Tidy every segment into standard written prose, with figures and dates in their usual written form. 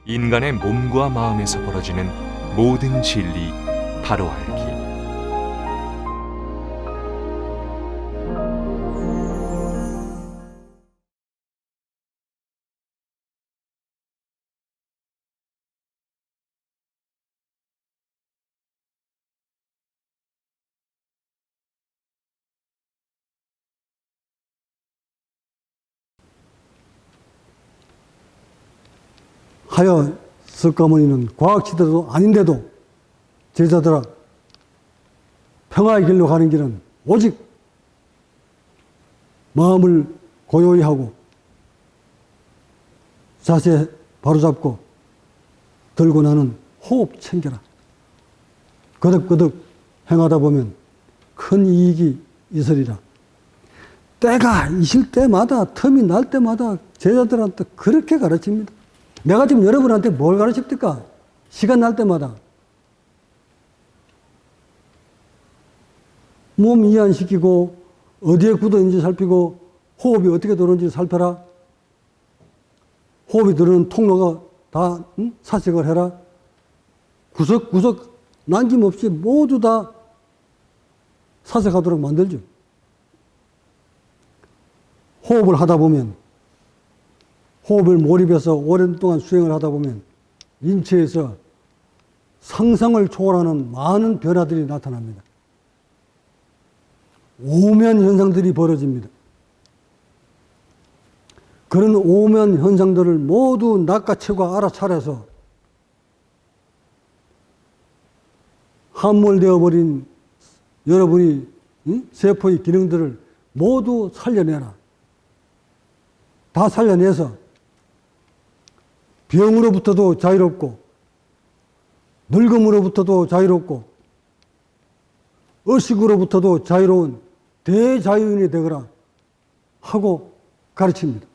인간의 몸과 마음에서 벌어지는 모든 진리 바로 알기. 하여 석가모니는 과학지도도 아닌데도 제자들아, 평화의 길로 가는 길은 오직 마음을 고요히 하고 자세 바로잡고 들고 나는 호흡 챙겨라. 거듭거듭 행하다 보면 큰 이익이 있으리라. 때가 있을 때마다, 틈이 날 때마다 제자들한테 그렇게 가르칩니다. 내가 지금 여러분한테 뭘 가르칩니까? 시간 날 때마다. 몸 이완시키고, 어디에 굳어있는지 살피고, 호흡이 어떻게 들어오는지 살펴라. 호흡이 들어오는 통로가 다 사색을 해라. 구석구석 남김없이 모두 다 사색하도록 만들죠. 호흡을 하다 보면, 호흡을 몰입해서 오랜 동안 수행을 하다 보면 인체에서 상상을 초월하는 많은 변화들이 나타납니다. 오면 현상들이 벌어집니다. 그런 오면 현상들을 모두 낚아채고 알아차려서 함몰되어 버린 여러분이 세포의 기능들을 모두 살려내라. 다 살려내서 병으로부터도 자유롭고 늙음으로부터도 자유롭고 의식으로부터도 자유로운 대자유인이 되거라 하고 가르칩니다.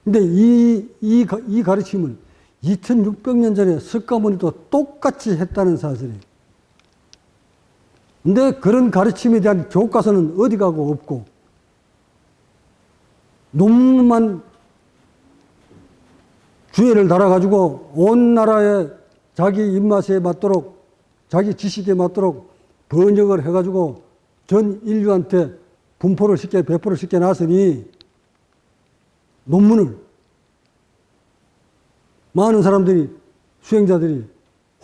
근데 이 가르침을 2600년 전에 석가모니도 똑같이 했다는 사실이에요. 근데 그런 가르침에 대한 교과서는 어디 가고 없고 논문만 주예를 달아가지고 온 나라에 자기 입맛에 맞도록, 자기 지식에 맞도록 번역을 해가지고 전 인류한테 분포를 시켜, 배포를 시켜 놨으니 논문을 많은 사람들이, 수행자들이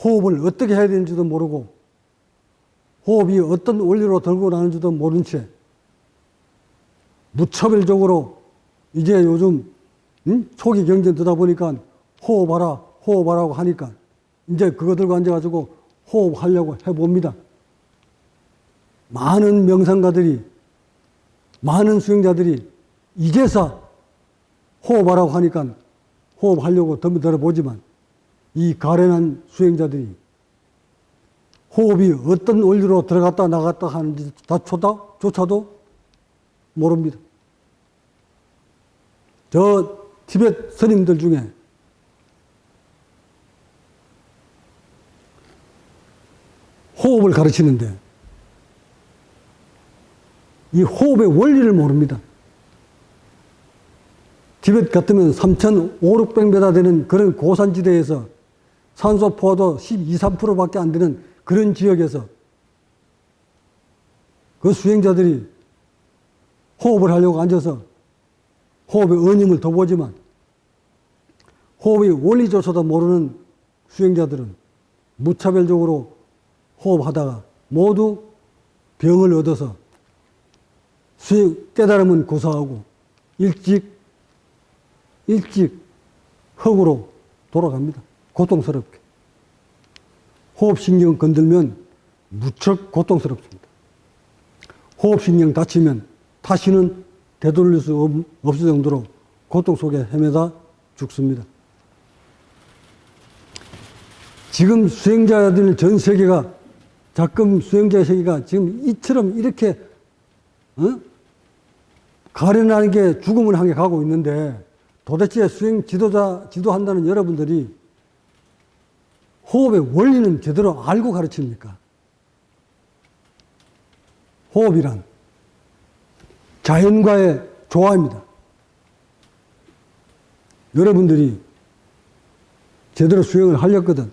호흡을 어떻게 해야 되는지도 모르고 호흡이 어떤 원리로 들고 나는지도 모른 채 무차별적으로 이제 요즘 초기 경쟁 되다 보니까 호흡하라, 호흡하라고 하니까 이제 그거 들고 앉아가지고 호흡하려고 해봅니다. 많은 명상가들이, 많은 수행자들이 이제서 호흡하라고 하니까 호흡하려고 덤벼들어보지만 이 가련한 수행자들이 호흡이 어떤 원리로 들어갔다 나갔다 하는지 조차도 모릅니다. 저 티벳 스님들 중에 호흡을 가르치는데 이 호흡의 원리를 모릅니다. 티벳 같으면 3,500~600m 되는 그런 고산지대에서 산소 포화도 12~13%밖에 안 되는 그런 지역에서 그 수행자들이 호흡을 하려고 앉아서 호흡의 은임을 더 보지만 호흡의 원리조차도 모르는 수행자들은 무차별적으로 호흡하다가 모두 병을 얻어서 깨달음은 고사하고 일찍 흙으로 돌아갑니다. 고통스럽게. 호흡신경 건들면 무척 고통스럽습니다. 호흡신경 다치면 다시는 되돌릴 수 없을 정도로 고통 속에 헤매다 죽습니다. 지금 수행자들 전 세계가, 작금 수행자 세계가 지금 이처럼 이렇게 가련하는 게 죽음을 향해 가고 있는데 도대체 수행 지도한다는 여러분들이 호흡의 원리는 제대로 알고 가르칩니까? 호흡이란 자연과의 조화입니다. 여러분들이 제대로 수행을 하렸거든.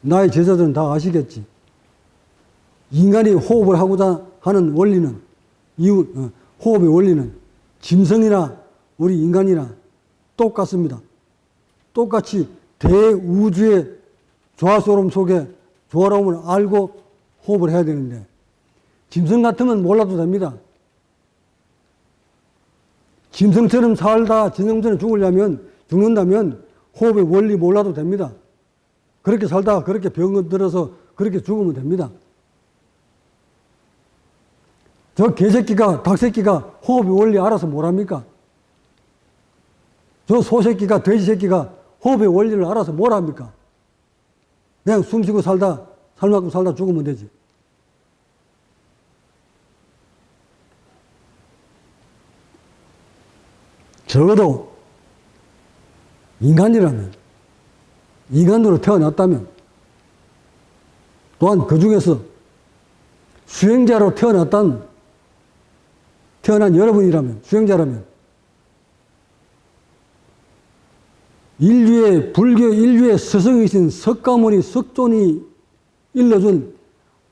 나의 제자들은 다 아시겠지. 인간이 호흡을 하고자 하는 원리는, 호흡의 원리는 짐승이나 우리 인간이나 똑같습니다. 똑같이 대우주의 조화소름 속에 조화로움을 알고 호흡을 해야 되는데, 짐승 같으면 몰라도 됩니다. 짐승처럼 살다 짐승처럼 죽는다면 호흡의 원리 몰라도 됩니다. 그렇게 살다가 그렇게 병 들어서 그렇게 죽으면 됩니다. 저 개새끼가, 닭새끼가 호흡의 원리 알아서 뭘합니까? 저 소새끼가, 돼지새끼가 호흡의 원리를 알아서 뭘합니까? 그냥 숨쉬고 살다, 살만큼 살다 죽으면 되지. 적어도 인간이라면, 인간으로 태어났다면, 또한 그 중에서 수행자로 태어난 여러분이라면, 수행자라면, 불교 인류의 스승이신 석가모니, 석존이 일러준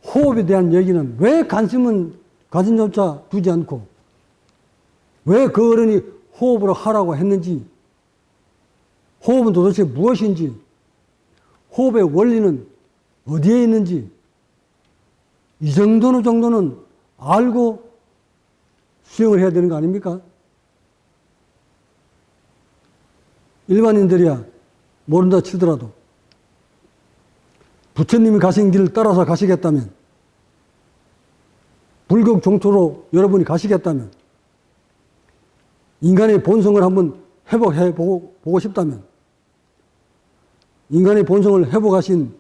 호흡에 대한 얘기는 왜 관심은 가진조차 두지 않고, 왜 그 어른이 호흡으로 하라고 했는지, 호흡은 도대체 무엇인지, 호흡의 원리는 어디에 있는지, 이 정도는 알고 수행을 해야 되는 거 아닙니까? 일반인들이야 모른다 치더라도 부처님이 가신 길을 따라서 가시겠다면, 불교 종토로 여러분이 가시겠다면, 인간의 본성을 한번 회복해 보고 싶다면, 인간의 본성을 회복하신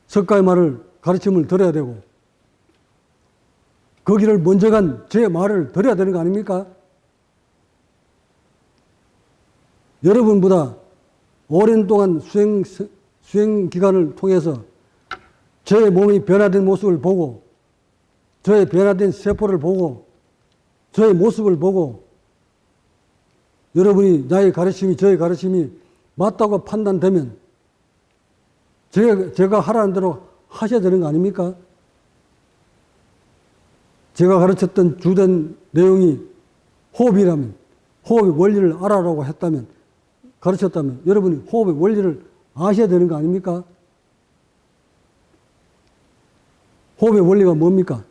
석가의 말을, 가르침을 들어야 되고, 그 길을 먼저 간 제 말을 들어야 되는 거 아닙니까? 여러분보다 오랜 동안 수행 기간을 통해서 저의 몸이 변화된 모습을 보고, 저의 변화된 세포를 보고, 저의 모습을 보고, 여러분이 저의 가르침이 맞다고 판단되면 제가 하라는 대로 하셔야 되는 거 아닙니까? 제가 가르쳤던 주된 내용이 호흡이라면, 호흡의 원리를 알아라고 가르쳤다면 여러분이 호흡의 원리를 아셔야 되는 거 아닙니까? 호흡의 원리가 뭡니까?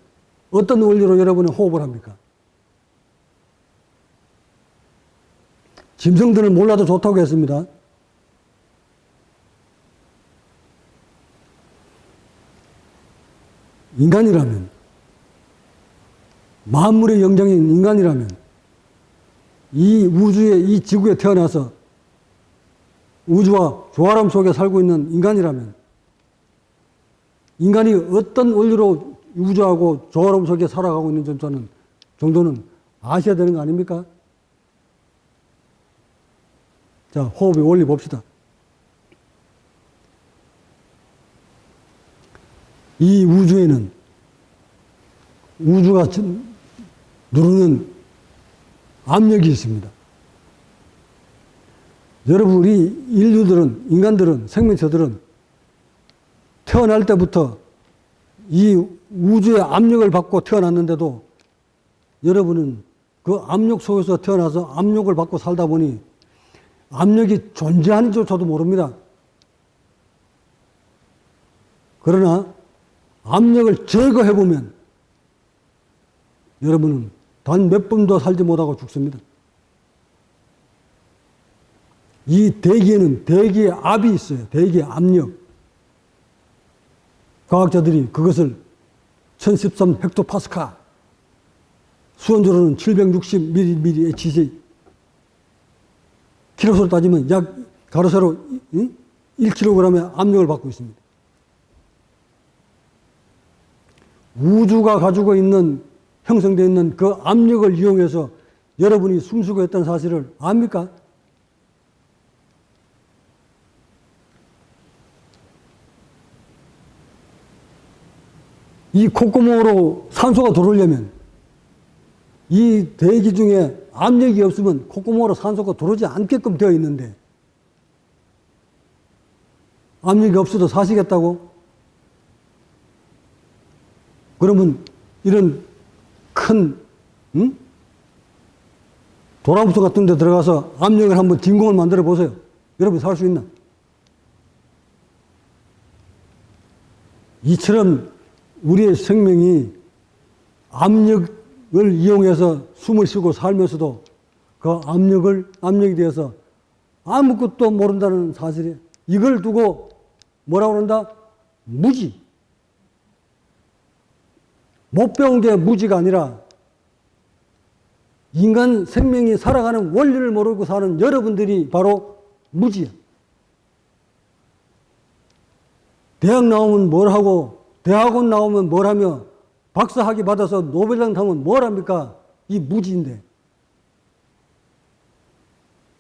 어떤 원리로 여러분은 호흡을 합니까? 짐승들은 몰라도 좋다고 했습니다. 인간이라면, 만물의 영장인 인간이라면, 이 우주에, 이 지구에 태어나서 우주와 조화람 속에 살고 있는 인간이라면, 인간이 어떤 원리로 우주하고 조화람 속에 살아가고 있는 정도는 아셔야 되는 거 아닙니까? 자, 호흡의 원리 봅시다. 이 우주에는 우주가 누르는 압력이 있습니다. 여러분, 우리 인간들은, 생명체들은 태어날 때부터 이 우주의 압력을 받고 태어났는데도 여러분은 그 압력 속에서 태어나서 압력을 받고 살다 보니 압력이 존재하는지조차도 모릅니다. 그러나 압력을 제거해보면 여러분은 단 몇 분도 살지 못하고 죽습니다. 이 대기에는 대기의 압이 있어요. 대기의 압력. 과학자들이 그것을 1013 헥토파스칼, 수온으로는 760 mHg, 키로수로 따지면 약 가로세로 1kg의 압력을 받고 있습니다. 우주가 가지고 있는, 형성되어 있는 그 압력을 이용해서 여러분이 숨쉬고 있다는 사실을 압니까? 이 콧구멍으로 산소가 들어오려면, 이 대기 중에 압력이 없으면 콧구멍으로 산소가 들어오지 않게끔 되어 있는데, 압력이 없어도 사시겠다고? 그러면 이런 큰 도라부터 같은 데 들어가서 압력을 한번 딩공을 만들어 보세요. 여러분 살 수 있나? 이처럼 우리의 생명이 압력을 이용해서 숨을 쉬고 살면서도 그 압력에 대해서 아무것도 모른다는 사실이에요. 이걸 두고 뭐라고 그런다? 무지. 못 배운 게 무지가 아니라 인간 생명이 살아가는 원리를 모르고 사는 여러분들이 바로 무지야. 대학 나오면 뭘 하고, 대학원 나오면 뭘 하며, 박사학위 받아서 노벨상 타면 뭘 합니까? 이 무지인데.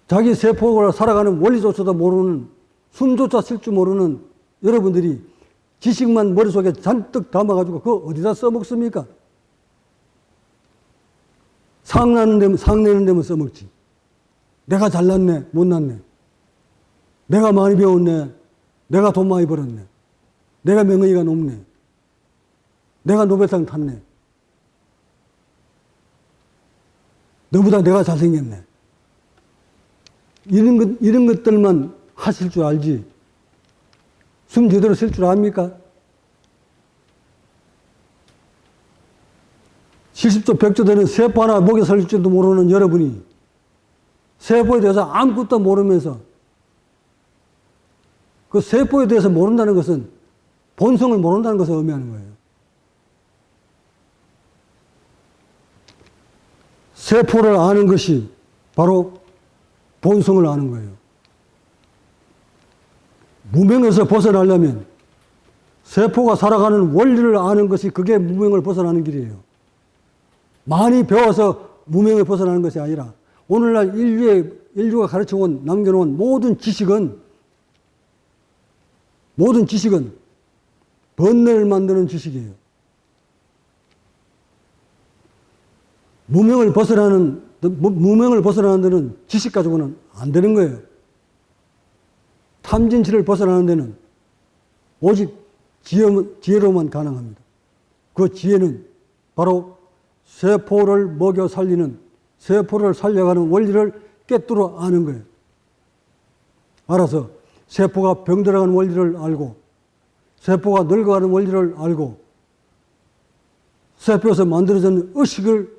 자기 세포가 살아가는 원리조차도 모르는, 숨조차 쉴 줄 모르는 여러분들이 지식만 머릿속에 잔뜩 담아가지고 그거 어디다 써먹습니까? 상 내는 데면 써먹지. 내가 잘났네, 못났네. 내가 많이 배웠네. 내가 돈 많이 벌었네. 내가 명예가 높네. 내가 노벨상 탔네. 너보다 내가 잘생겼네. 이런 것들만 하실 줄 알지. 숨 제대로 쉴 줄 압니까? 70조, 100조 되는 세포 하나 목에 설릴 줄도 모르는 여러분이 세포에 대해서 아무것도 모르면서 그 세포에 대해서 모른다는 것은 본성을 모른다는 것을 의미하는 거예요. 세포를 아는 것이 바로 본성을 아는 거예요. 무명에서 벗어나려면 세포가 살아가는 원리를 아는 것이 그게 무명을 벗어나는 길이에요. 많이 배워서 무명을 벗어나는 것이 아니라 오늘날 인류가 가르쳐온 남겨놓은 모든 지식은 번뇌를 만드는 지식이에요. 무명을 벗어나는 데는 지식 가지고는 안 되는 거예요. 탐진치를 벗어나는 데는 오직 지혜로만 가능합니다. 그 지혜는 바로 세포를 먹여 살리는, 세포를 살려가는 원리를 꿰뚫어 아는 거예요. 알아서 세포가 병들어가는 원리를 알고, 세포가 늙어가는 원리를 알고, 세포에서 만들어진 의식을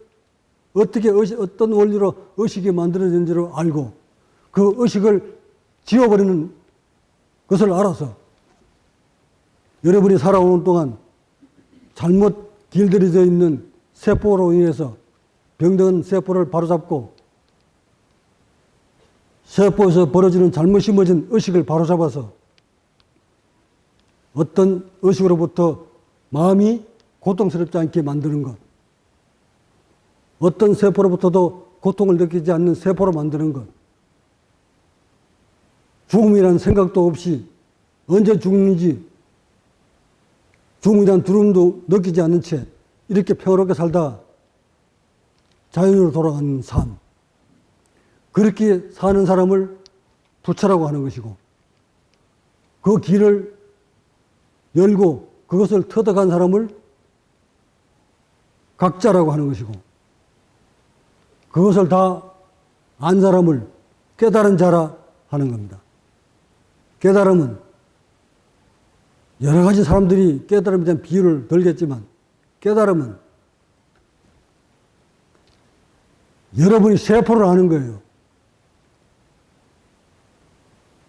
어떤 원리로 의식이 만들어진지를 알고, 그 의식을 지워버리는 것을 알아서 여러분이 살아오는 동안 잘못 길들여져 있는 세포로 인해서 병든 세포를 바로잡고 세포에서 벌어지는 잘못 심어진 의식을 바로잡아서 어떤 의식으로부터 마음이 고통스럽지 않게 만드는 것, 어떤 세포로부터도 고통을 느끼지 않는 세포로 만드는 것, 죽음이라는 생각도 없이 언제 죽는지 죽음이라는 두려움도 느끼지 않는 채 이렇게 평화롭게 살다 자연으로 돌아가는 삶, 그렇게 사는 사람을 부처라고 하는 것이고, 그 길을 열고 그것을 터득한 사람을 각자라고 하는 것이고, 그것을 다 안 사람을 깨달은 자라 하는 겁니다. 깨달음은 여러 가지 사람들이 깨달음에 대한 비유를 들겠지만, 깨달음은 여러분이 세포를 아는 거예요.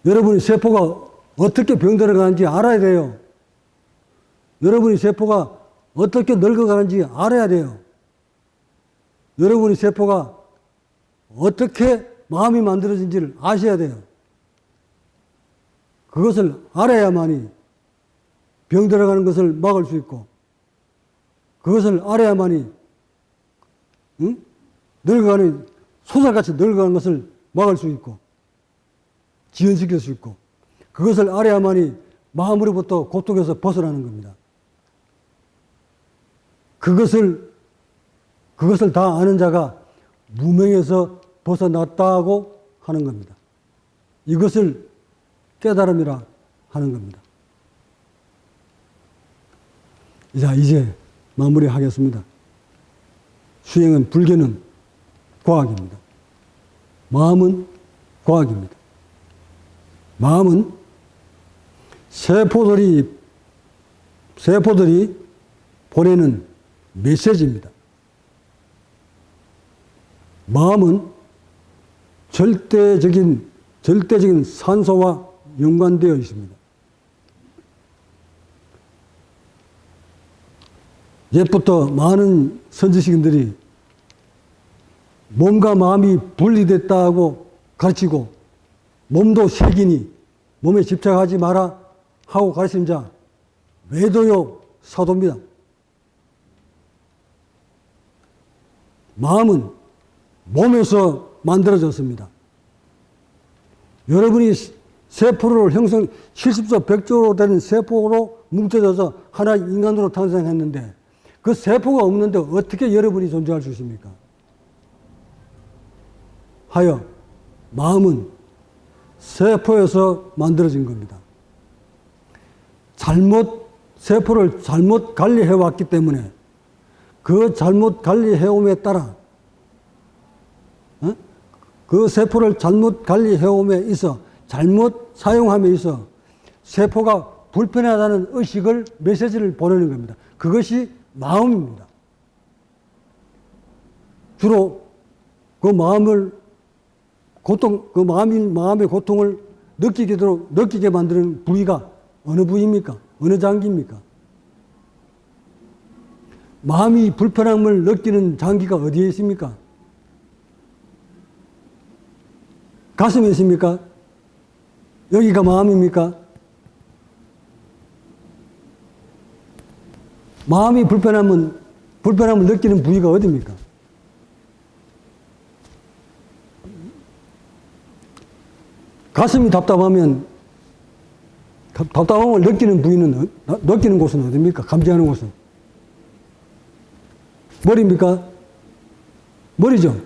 여러분이 세포가 어떻게 병들어가는지 알아야 돼요. 여러분이 세포가 어떻게 늙어가는지 알아야 돼요. 여러분이 세포가 어떻게 마음이 만들어진지를 아셔야 돼요. 그것을 알아야만이 병들어가는 것을 막을 수 있고, 그것을 알아야만이 늙어가는, 소설같이 늙어가는 것을 막을 수 있고 지연시킬 수 있고, 그것을 알아야만이 마음으로부터 고통에서 벗어나는 겁니다. 그것을 다 아는 자가 무명에서 벗어났다고 하는 겁니다. 이것을 깨달음이라 하는 겁니다. 자, 이제 마무리하겠습니다. 수행은, 불교는 과학입니다. 마음은 과학입니다. 마음은 세포들이 보내는 메시지입니다. 마음은 절대적인 산소와 연관되어 있습니다. 옛부터 많은 선지식인들이 몸과 마음이 분리됐다고 가르치고, 몸도 색이니 몸에 집착하지 마라 하고 가르친 자 외도요 사도입니다. 마음은 몸에서 만들어졌습니다. 여러분이 세포를 70조, 100조로 되는 세포로 뭉쳐져서 하나의 인간으로 탄생했는데, 그 세포가 없는데 어떻게 여러분이 존재할 수 있습니까? 하여 마음은 세포에서 만들어진 겁니다. 세포를 잘못 관리해 왔기 때문에 그 잘못 관리해옴에 따라, 그 세포를 잘못 관리해옴에 있어, 잘못 사용함에 있어 세포가 불편하다는 의식을, 메시지를 보내는 겁니다. 그것이 마음입니다. 주로 그 마음의 고통을 느끼게 만드는 부위가 어느 부위입니까? 어느 장기입니까? 마음이 불편함을 느끼는 장기가 어디에 있습니까? 가슴에 있습니까? 여기가 마음입니까? 마음이 불편함을 느끼는 부위가 어디입니까? 가슴이 답답함을 느끼는 부위는, 느끼는 곳은 어디입니까? 감지하는 곳은? 머리입니까? 머리죠.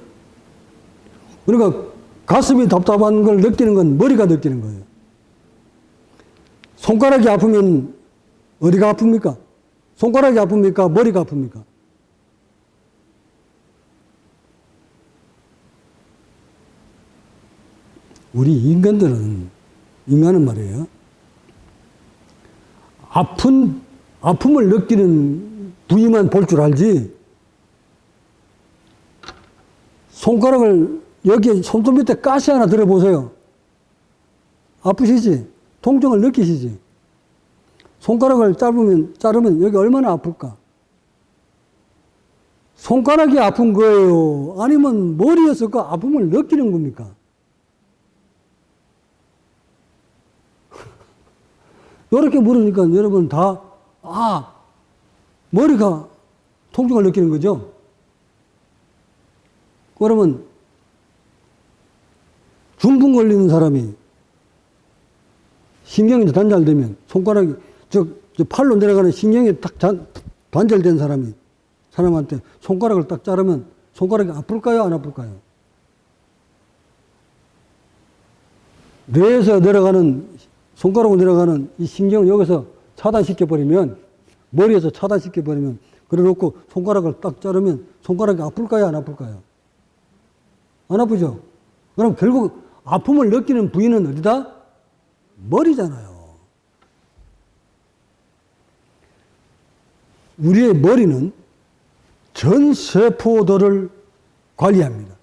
그러니까 가슴이 답답한 걸 느끼는 건 머리가 느끼는 거예요. 손가락이 아프면 어디가 아픕니까? 손가락이 아픕니까? 머리가 아픕니까? 우리 인간은 말이에요, 아픔을 느끼는 부위만 볼 줄 알지, 손가락을, 여기 손톱 밑에 가시 하나 들어보세요. 아프시지? 통증을 느끼시지? 손가락을 자르면 여기 얼마나 아플까? 손가락이 아픈 거예요? 아니면 머리에서 그 아픔을 느끼는 겁니까? 이렇게 물으니까 여러분 다, 머리가 통증을 느끼는 거죠? 그러면 중풍 걸리는 사람이 신경이 단절되면, 손가락이, 팔로 내려가는 신경이 딱 단절된 사람한테 손가락을 딱 자르면 손가락이 아플까요? 안 아플까요? 뇌에서 손가락으로 내려가는 이 신경을 여기서 차단시켜버리면, 머리에서 차단시켜버리면, 그래 놓고 손가락을 딱 자르면 손가락이 아플까요? 안 아플까요? 안 아프죠? 그럼 결국 아픔을 느끼는 부위는 어디다? 머리잖아요. 우리의 머리는 전 세포들을 관리합니다.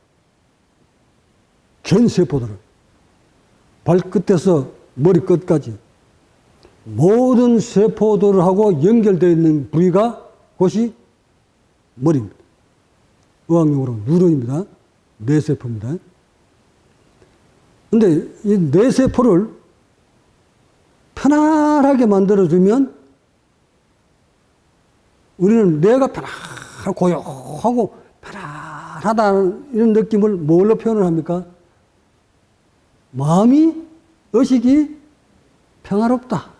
전 세포들을. 발끝에서 머리끝까지 모든 세포들하고 연결되어 있는 부위가 그것이 머리입니다. 의학용어로 뉴런입니다. 뇌세포입니다. 근데 이 뇌세포를 편안하게 만들어주면 우리는 뇌가 편안하고 고요하고 편안하다는 이런 느낌을 뭘로 표현을 합니까? 의식이 평화롭다,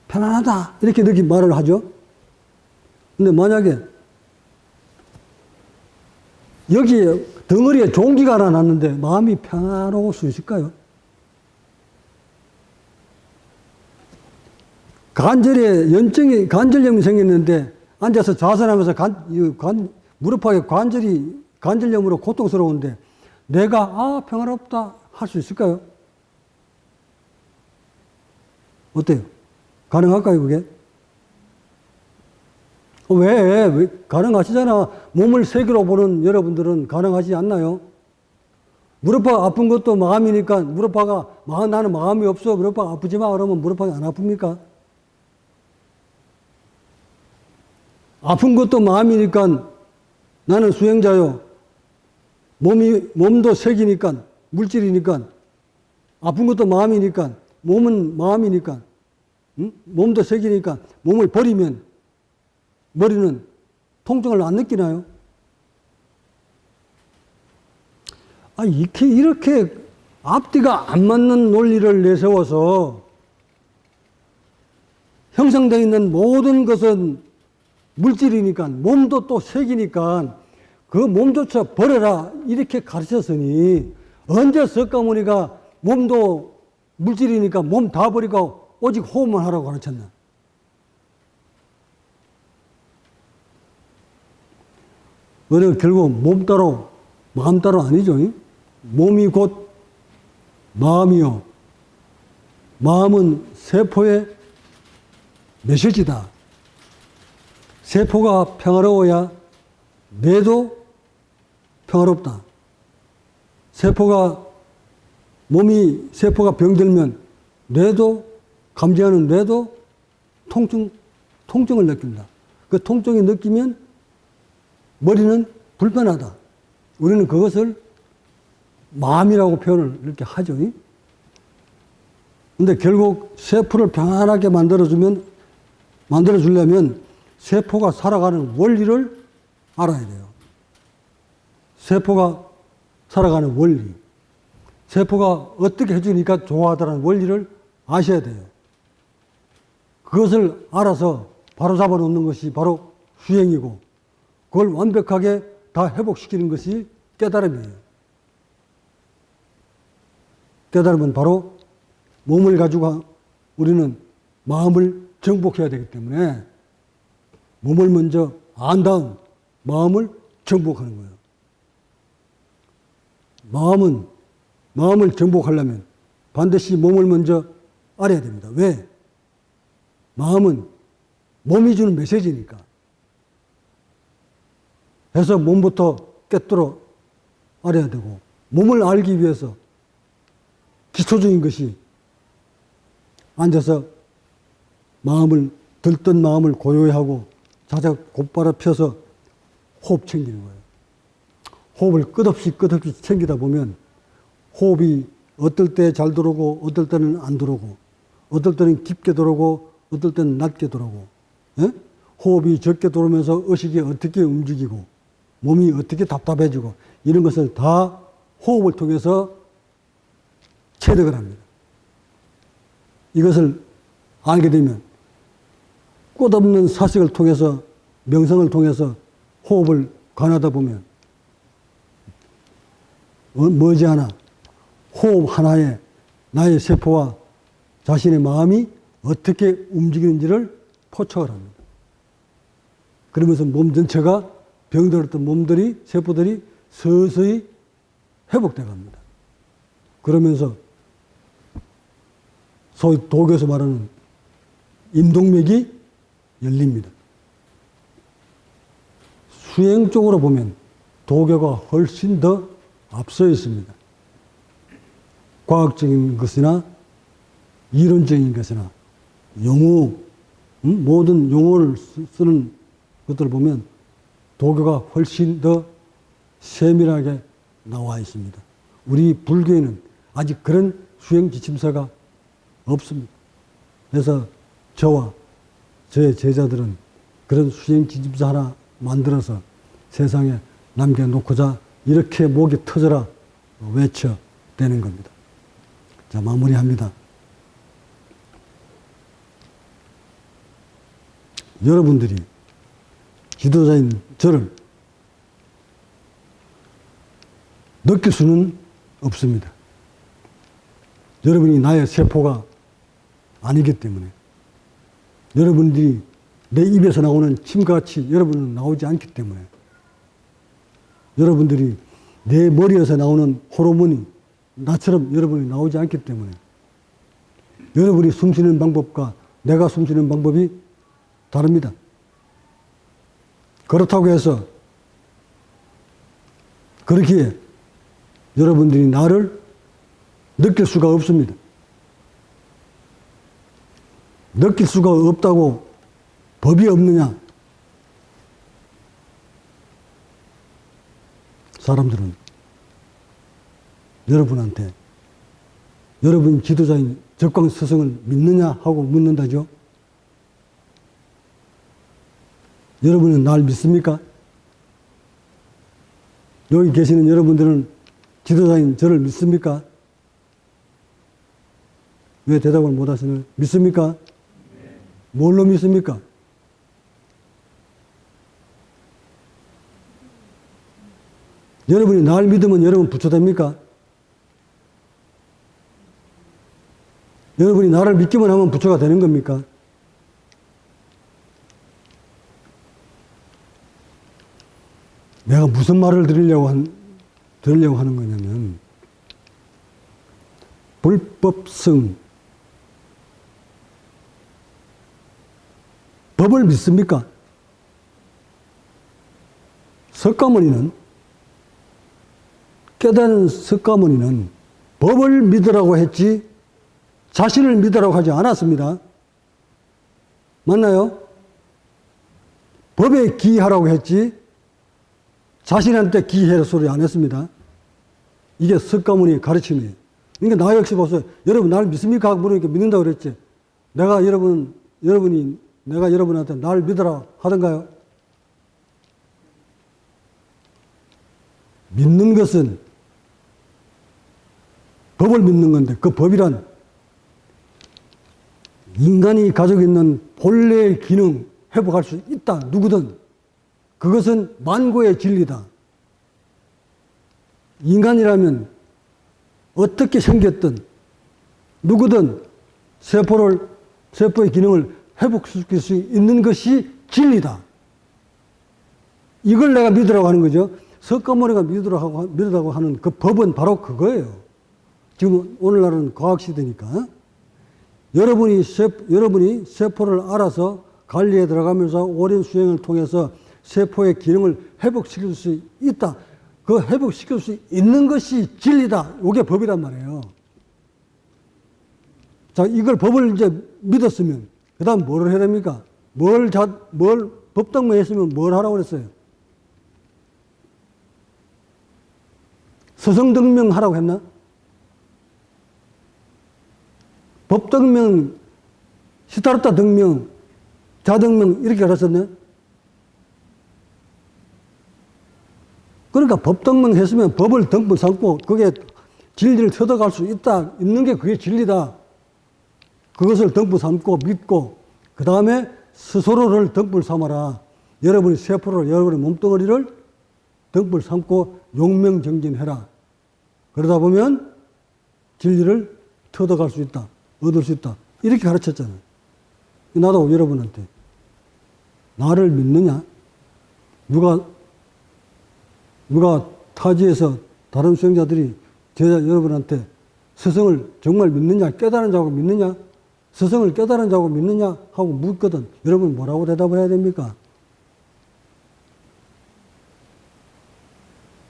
편안하다, 이렇게 말을 하죠. 근데 만약에 여기에 덩어리에 종기가 하나 났는데 마음이 평화로울 수 있을까요? 관절에 관절염이 생겼는데 앉아서 좌선하면서 무릎팍에 관절염으로 고통스러운데 내가 평화롭다 할 수 있을까요? 어때요? 가능할까요, 그게? 왜 가능하시잖아. 몸을 세계로 보는 여러분들은 가능하지 않나요? 무릎팍 아픈 것도 마음이니까 무릎팍아 나는 마음이 없어 무릎팍 아프지 마 그러면 무릎팍이 안 아픕니까? 아픈 것도 마음이니까 나는 수행자요. 몸도 색이니까 물질이니까 아픈 것도 마음이니까 몸은 마음이니까 몸도 색이니까 몸을 버리면 머리는 통증을 안 느끼나요? 이렇게 앞뒤가 안 맞는 논리를 내세워서 형성되어 있는 모든 것은 물질이니까 몸도 또 색이니까 그 몸조차 버려라 이렇게 가르쳤으니 언제 석가모니가 몸도 물질이니까 몸 다 버리고 오직 호흡만 하라고 가르쳤나? 그래서 결국 몸 따로 마음 따로 아니죠. 몸이 곧 마음이요. 마음은 세포의 메시지다. 세포가 평화로워야 뇌도 평화롭다. 세포가 병들면 뇌도, 감지하는 뇌도 통증을 느낀다. 그 통증이 느끼면 머리는 불편하다. 우리는 그것을 마음이라고 표현을 이렇게 하죠. 근데 결국 세포를 평안하게 만들어주려면 세포가 살아가는 원리를 알아야 돼요. 세포가 살아가는 원리. 세포가 어떻게 해주니까 좋아하더라는 원리를 아셔야 돼요. 그것을 알아서 바로 잡아놓는 것이 바로 수행이고 그걸 완벽하게 다 회복시키는 것이 깨달음이에요. 깨달음은 바로 몸을 가지고 우리는 마음을 정복해야 되기 때문에 몸을 먼저 안 다음 마음을 정복하는 거예요. 마음을 정복하려면 반드시 몸을 먼저 알아야 됩니다. 왜? 마음은 몸이 주는 메시지니까. 해서 몸부터 꿰뚫어 알아야 되고 몸을 알기 위해서 기초적인 것이 앉아서 들뜬 마음을 고요히 하고 자작 곧바로 펴서 호흡 챙기는 거예요. 호흡을 끝없이 챙기다 보면 호흡이 어떨 때 잘 들어오고 어떨 때는 안 들어오고 어떨 때는 깊게 들어오고 어떨 때는 낮게 들어오고 호흡이 적게 들어오면서 의식이 어떻게 움직이고 몸이 어떻게 답답해지고 이런 것을 다 호흡을 통해서 체득을 합니다. 이것을 알게 되면 끝없는 사색을 통해서 명상을 통해서 호흡을 관하다 보면 머지않아 호흡 하나에 나의 세포와 자신의 마음이 어떻게 움직이는지를 포착을 합니다. 그러면서 몸 전체가 병들었던 몸들이 세포들이 서서히 회복돼 갑니다. 그러면서 소위 도교에서 말하는 임동맥이 열립니다. 수행 쪽으로 보면 도교가 훨씬 더 앞서 있습니다. 과학적인 것이나 이론적인 것이나 용어, 모든 용어를 쓰는 것들을 보면 도교가 훨씬 더 세밀하게 나와 있습니다. 우리 불교에는 아직 그런 수행 지침서가 없습니다. 그래서 저와 저의 제자들은 그런 수행 지침서 하나 만들어서 세상에 남겨놓고자 이렇게 목이 터져라 외쳐대는 겁니다. 자, 마무리합니다. 여러분들이 지도자인 저를 느낄 수는 없습니다. 여러분이 나의 세포가 아니기 때문에 여러분들이 내 입에서 나오는 침같이 여러분은 나오지 않기 때문에, 여러분들이 내 머리에서 나오는 호르몬이 나처럼 여러분이 나오지 않기 때문에, 여러분이 숨쉬는 방법과 내가 숨쉬는 방법이 다릅니다. 그렇다고 해서 그렇기에 여러분들이 나를 느낄 수가 없습니다. 느낄 수가 없다고 법이 없느냐? 사람들은 여러분한테 여러분 지도자인 적광스승을 믿느냐 하고 묻는다죠. 여러분은 날 믿습니까? 여기 계시는 여러분들은 지도자인 저를 믿습니까? 왜 대답을 못 하시나요? 믿습니까? 뭘로 믿습니까? 여러분이 날 믿으면 여러분 부처됩니까? 여러분이 나를 믿기만 하면 부처가 되는 겁니까? 내가 무슨 말을 드리려고 하는 거냐면, 불법성, 법을 믿습니까? 석가모니는, 깨닫는 석가모니는 법을 믿으라고 했지 자신을 믿으라고 하지 않았습니다. 맞나요? 법에 기하라고 했지 자신한테 기해라 소리 안 했습니다. 이게 석가모니의 가르침이에요. 그러니까 나 역시 보세요. 여러분 나를 믿습니까? 하고 물으니까 믿는다고 그랬지. 내가 여러분한테 날 믿으라 하던가요? 믿는 것은 법을 믿는 건데, 그 법이란 인간이 가지고 있는 본래의 기능 회복할 수 있다. 누구든. 그것은 만고의 진리다. 인간이라면 어떻게 생겼든 누구든 세포의 기능을 회복시킬 수 있는 것이 진리다. 이걸 내가 믿으라고 하는 거죠. 석가모니가 믿으라고 하는 그 법은 바로 그거예요. 지금 오늘날은 과학시대니까 여러분이 세포를 알아서 관리에 들어가면서 오랜 수행을 통해서 세포의 기능을 회복시킬 수 있다. 그 회복시킬 수 있는 것이 진리다. 이게 법이란 말이에요. 자, 이걸 법을 이제 믿었으면 그 다음 뭐를 해야 됩니까? 법당만 했으면 뭘 하라고 그랬어요? 서성등명 하라고 했나? 법등명, 시타르타 등명, 자등명 이렇게 가르쳤네? 그러니까 법등명 했으면 법을 덩불 삼고 그게 진리를 터득할 수 있는 게 그게 진리다. 그것을 덩불 삼고 믿고 그 다음에 스스로를 덩불 삼아라. 여러분의 세포를, 여러분의 몸뚱어리를 덩불 삼고 용명정진해라. 그러다 보면 진리를 터득할 수 있다. 얻을 수 있다. 이렇게 가르쳤잖아요. 나도 여러분한테 나를 믿느냐? 누가 타지에서 다른 수행자들이 제자 여러분한테 스승을 정말 믿느냐? 깨달은 자고 믿느냐? 스승을 깨달은 자고 믿느냐? 하고 묻거든. 여러분 뭐라고 대답을 해야 됩니까?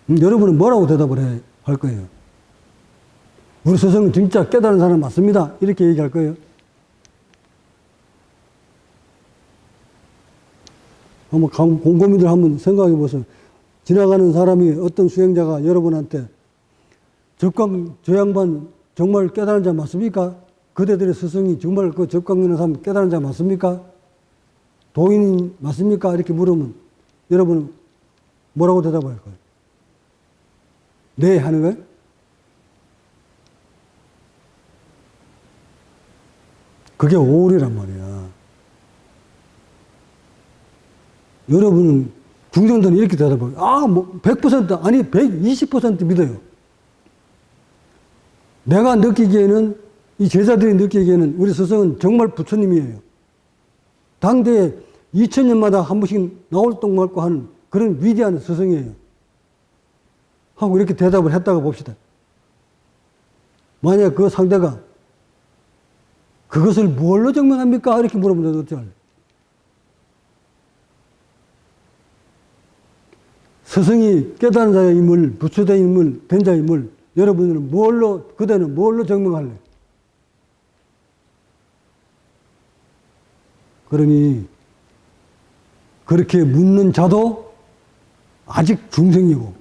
여러분은 뭐라고 대답을 할 거예요? 우리 스승은 진짜 깨달은 사람 맞습니다. 이렇게 얘기할 거예요. 한번 곰곰이들 한번 생각해 보세요. 지나가는 사람이 어떤 수행자가 여러분한테 저 양반 정말 깨달은 자 맞습니까? 그대들의 스승이 정말 그 적광 있는 사람 깨달은 자 맞습니까? 도인이 맞습니까? 이렇게 물으면 여러분은 뭐라고 대답할 거예요? 네 하는 거예요? 그게 오울이란 말이야. 여러분은 중생들은 이렇게 대답해요. 100% 아니 120% 믿어요. 내가 느끼기에는 이 제자들이 느끼기에는 우리 스승은 정말 부처님이에요. 당대에 2000년마다 한 번씩 나올 똥 말고 하는 그런 위대한 스승이에요. 하고 이렇게 대답을 했다고 봅시다. 만약 그 상대가 그것을 뭘로 증명합니까? 이렇게 물어보면 어떻게 할래? 스승이 깨달은 자의 인물, 부처된 인물, 된 자의 인물, 여러분들은 그대는 뭘로 증명할래? 그러니, 그렇게 묻는 자도 아직 중생이고,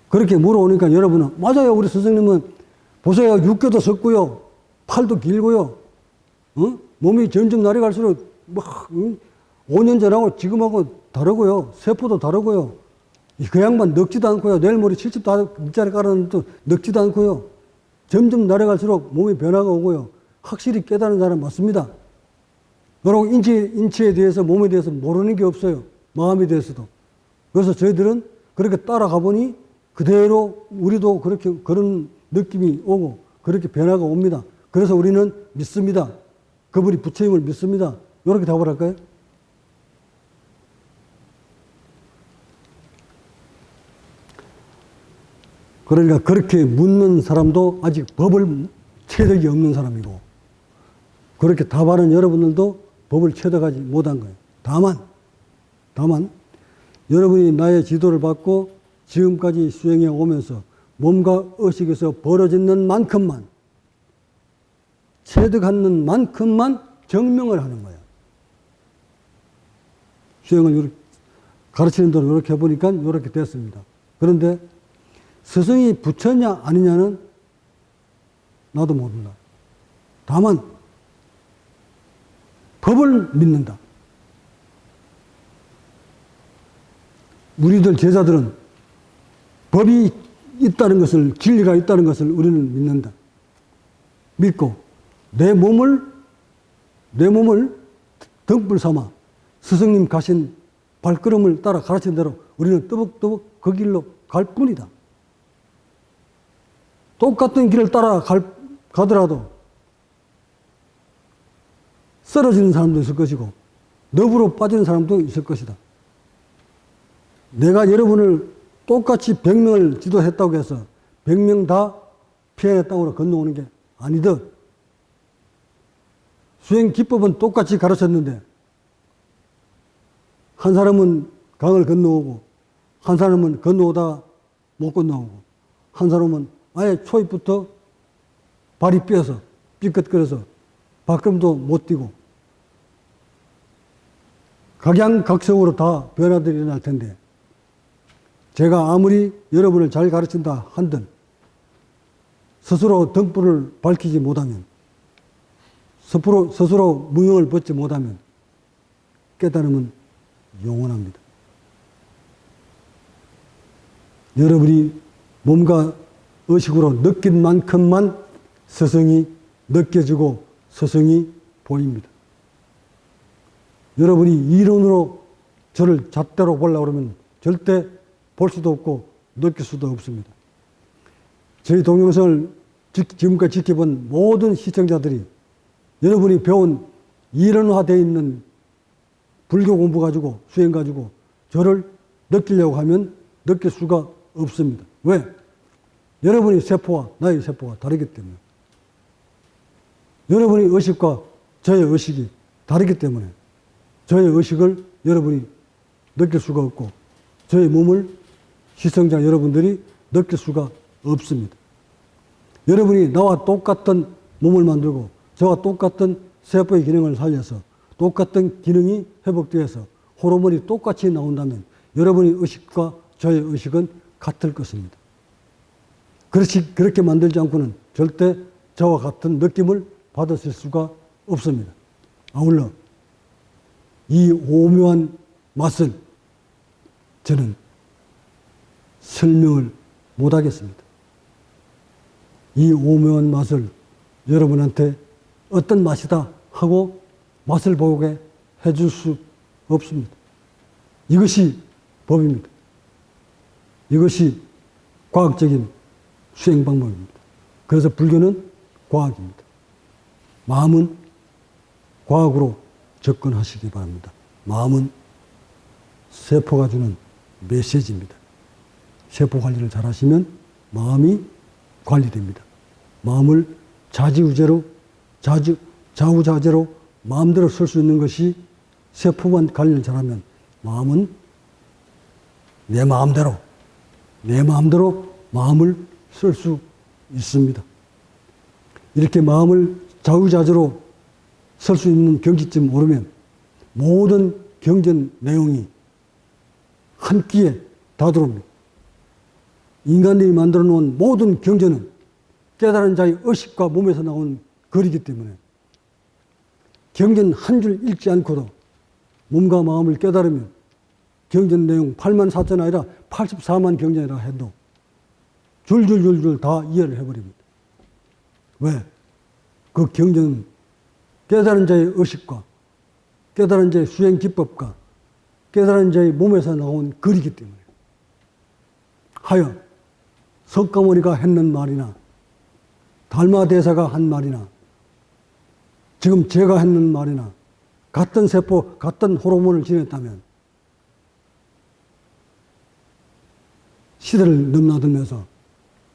그렇게 물어오니까 여러분은, 맞아요, 우리 스승님은, 보세요, 육교도 섰고요, 팔도 길고요, 몸이 점점 날이 갈수록, 5년 전하고 지금하고 다르고요, 세포도 다르고요, 그 양반 늙지도 않고요, 내일 모레 70도 밑자리 깔아놓도 늙지도 않고요, 점점 날이 갈수록 몸에 변화가 오고요, 확실히 깨달은 사람 맞습니다. 여러분, 인체에 대해서, 몸에 대해서 모르는 게 없어요. 마음에 대해서도. 그래서 저희들은 그렇게 따라가 보니 그대로 우리도 그런 느낌이 오고 그렇게 변화가 옵니다. 그래서 우리는 믿습니다. 그분이 부처님을 믿습니다. 이렇게 답을 할까요? 그러니까 그렇게 묻는 사람도 아직 법을 체득이 없는 사람이고, 그렇게 답하는 여러분들도 법을 체득하지 못한 거예요. 다만 여러분이 나의 지도를 받고 지금까지 수행해 오면서 몸과 의식에서 벌어지는 만큼만, 체득하는 만큼만 증명을 하는 거예요. 수행을 가르치는 대로 이렇게 해보니까 이렇게 됐습니다. 그런데 스승이 부처냐 아니냐는 나도 모른다. 다만 법을 믿는다. 우리들 제자들은 법이 있다는 것을, 진리가 있다는 것을 우리는 믿는다. 믿고 내 몸을 등불 삼아 스승님 가신 발걸음을 따라 가르친 대로 우리는 뜨벅뜨벅 그 길로 갈 뿐이다. 똑같은 길을 따라 가더라도 쓰러지는 사람도 있을 것이고 너부로 빠지는 사람도 있을 것이다. 내가 여러분을 똑같이 100명을 지도했다고 해서 100명 다 피해의 땅으로 건너오는 게 아니듯, 수행 기법은 똑같이 가르쳤는데 한 사람은 강을 건너오고 한 사람은 건너오다 못 건너오고 한 사람은 아예 초입부터 발이 삐어서 삐끗거려서 발걸음도 못 뛰고 각양각색으로 다 변화들이 일어날 텐데, 제가 아무리 여러분을 잘 가르친다 한들 스스로 등불을 밝히지 못하면, 스스로 무명을 벗지 못하면 깨달음은 영원합니다. 여러분이 몸과 의식으로 느낀 만큼만 스승이 느껴지고 스승이 보입니다. 여러분이 이론으로 저를 잣대로 보려고 그러면 절대 볼 수도 없고 느낄 수도 없습니다. 저희 동영상을 지금까지 지켜본 모든 시청자들이 여러분이 배운 이론화되어 있는 불교 공부 가지고, 수행 가지고 저를 느끼려고 하면 느낄 수가 없습니다. 왜? 여러분의 세포와 나의 세포가 다르기 때문에. 여러분의 의식과 저의 의식이 다르기 때문에 저의 의식을 여러분이 느낄 수가 없고 저의 몸을 시청자 여러분들이 느낄 수가 없습니다. 여러분이 나와 똑같은 몸을 만들고 저와 똑같은 세포의 기능을 살려서 똑같은 기능이 회복되어서 호르몬이 똑같이 나온다면 여러분의 의식과 저의 의식은 같을 것입니다. 그렇게 만들지 않고는 절대 저와 같은 느낌을 받으실 수가 없습니다. 아울러 이 오묘한 맛을 저는 설명을 못하겠습니다. 이 오묘한 맛을 여러분한테 어떤 맛이다 하고 맛을 보게 해줄 수 없습니다. 이것이 법입니다. 이것이 과학적인 수행 방법입니다. 그래서 불교는 과학입니다. 마음은 과학으로 접근하시기 바랍니다. 마음은 세포가 주는 메시지입니다. 세포 관리를 잘 하시면 마음이 관리됩니다. 마음을 좌우자재로 마음대로 쓸 수 있는 것이 세포만 관리를 잘하면 마음은 내 마음대로 마음을 쓸 수 있습니다. 이렇게 마음을 좌우자재로 쓸 수 있는 경지쯤 오르면 모든 경전 내용이 한 끼에 다 들어옵니다. 인간들이 만들어 놓은 모든 경전은 깨달은 자의 의식과 몸에서 나온 글이기 때문에 경전 한 줄 읽지 않고도 몸과 마음을 깨달으면 경전 내용 8만 4천 아니라 84만 경전이라 해도 줄줄줄줄 다 이해를 해버립니다. 왜? 그 경전은 깨달은 자의 의식과 깨달은 자의 수행 기법과 깨달은 자의 몸에서 나온 글이기 때문에 하여 석가모니가 했는 말이나 달마대사가 한 말이나 지금 제가 했는 말이나 같은 세포, 같은 호르몬을 지녔다면 시대를 넘나들면서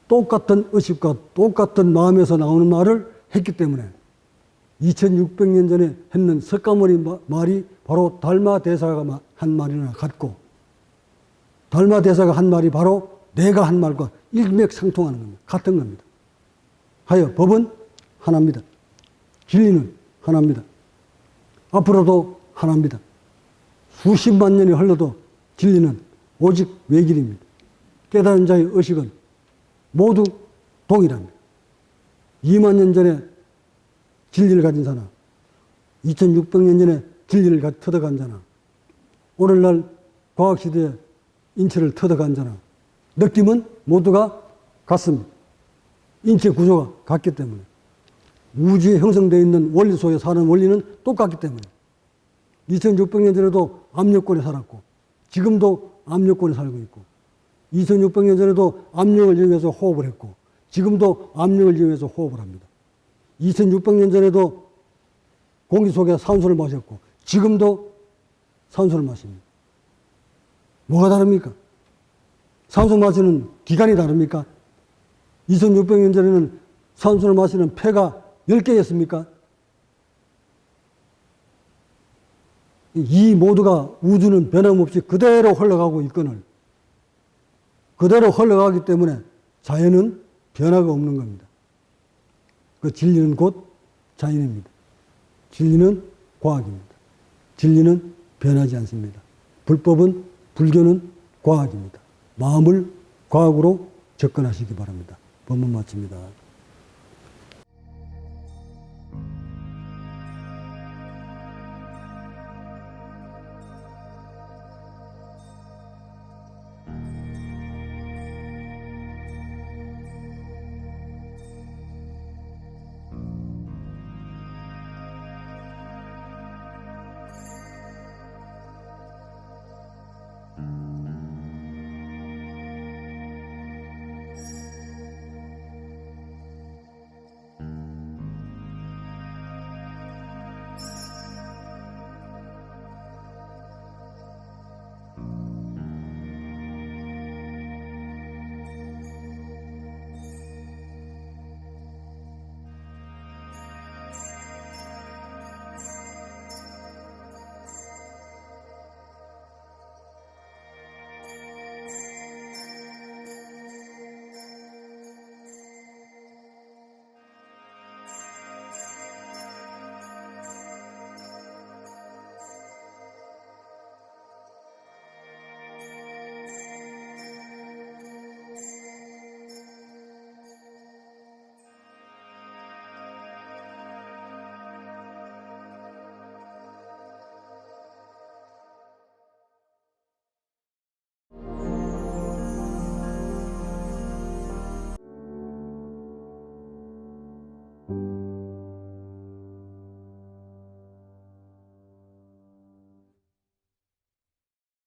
똑같은 의식과 똑같은 마음에서 나오는 말을 했기 때문에 2600년 전에 했는 석가모니 말이 바로 달마대사가 한 말이나 같고 달마대사가 한 말이 바로 내가 한 말과 일맥상통하는 겁니다. 같은 겁니다. 하여 법은 하나입니다. 진리는 하나입니다. 앞으로도 하나입니다. 수십만 년이 흘러도 진리는 오직 외길입니다. 깨달은 자의 의식은 모두 동일합니다. 2만 년 전에 진리를 가진 자나 2600년 전에 진리를 터득한 자나 오늘날 과학시대에 인체를 터득한 자나 느낌은 모두가 같습니다. 인체 구조가 같기 때문에 우주에 형성되어 있는 원리 속에 사는 원리는 똑같기 때문에 2600년 전에도 압력권에 살았고 지금도 압력권에 살고 있고 2600년 전에도 압력을 이용해서 호흡을 했고 지금도 압력을 이용해서 호흡을 합니다. 2600년 전에도 공기 속에 산소를 마셨고 지금도 산소를 마십니다. 뭐가 다릅니까? 산소 마시는 기간이 다릅니까? 2600년 전에는 산소를 마시는 폐가 10개였습니까? 이 모두가 우주는 변함없이 그대로 흘러가고 있거늘 그대로 흘러가기 때문에 자연은 변화가 없는 겁니다. 그 진리는 곧 자연입니다. 진리는 과학입니다. 진리는 변하지 않습니다. 불법은 불교는 과학입니다. 마음을 과학으로 접근하시기 바랍니다. 법문 마칩니다.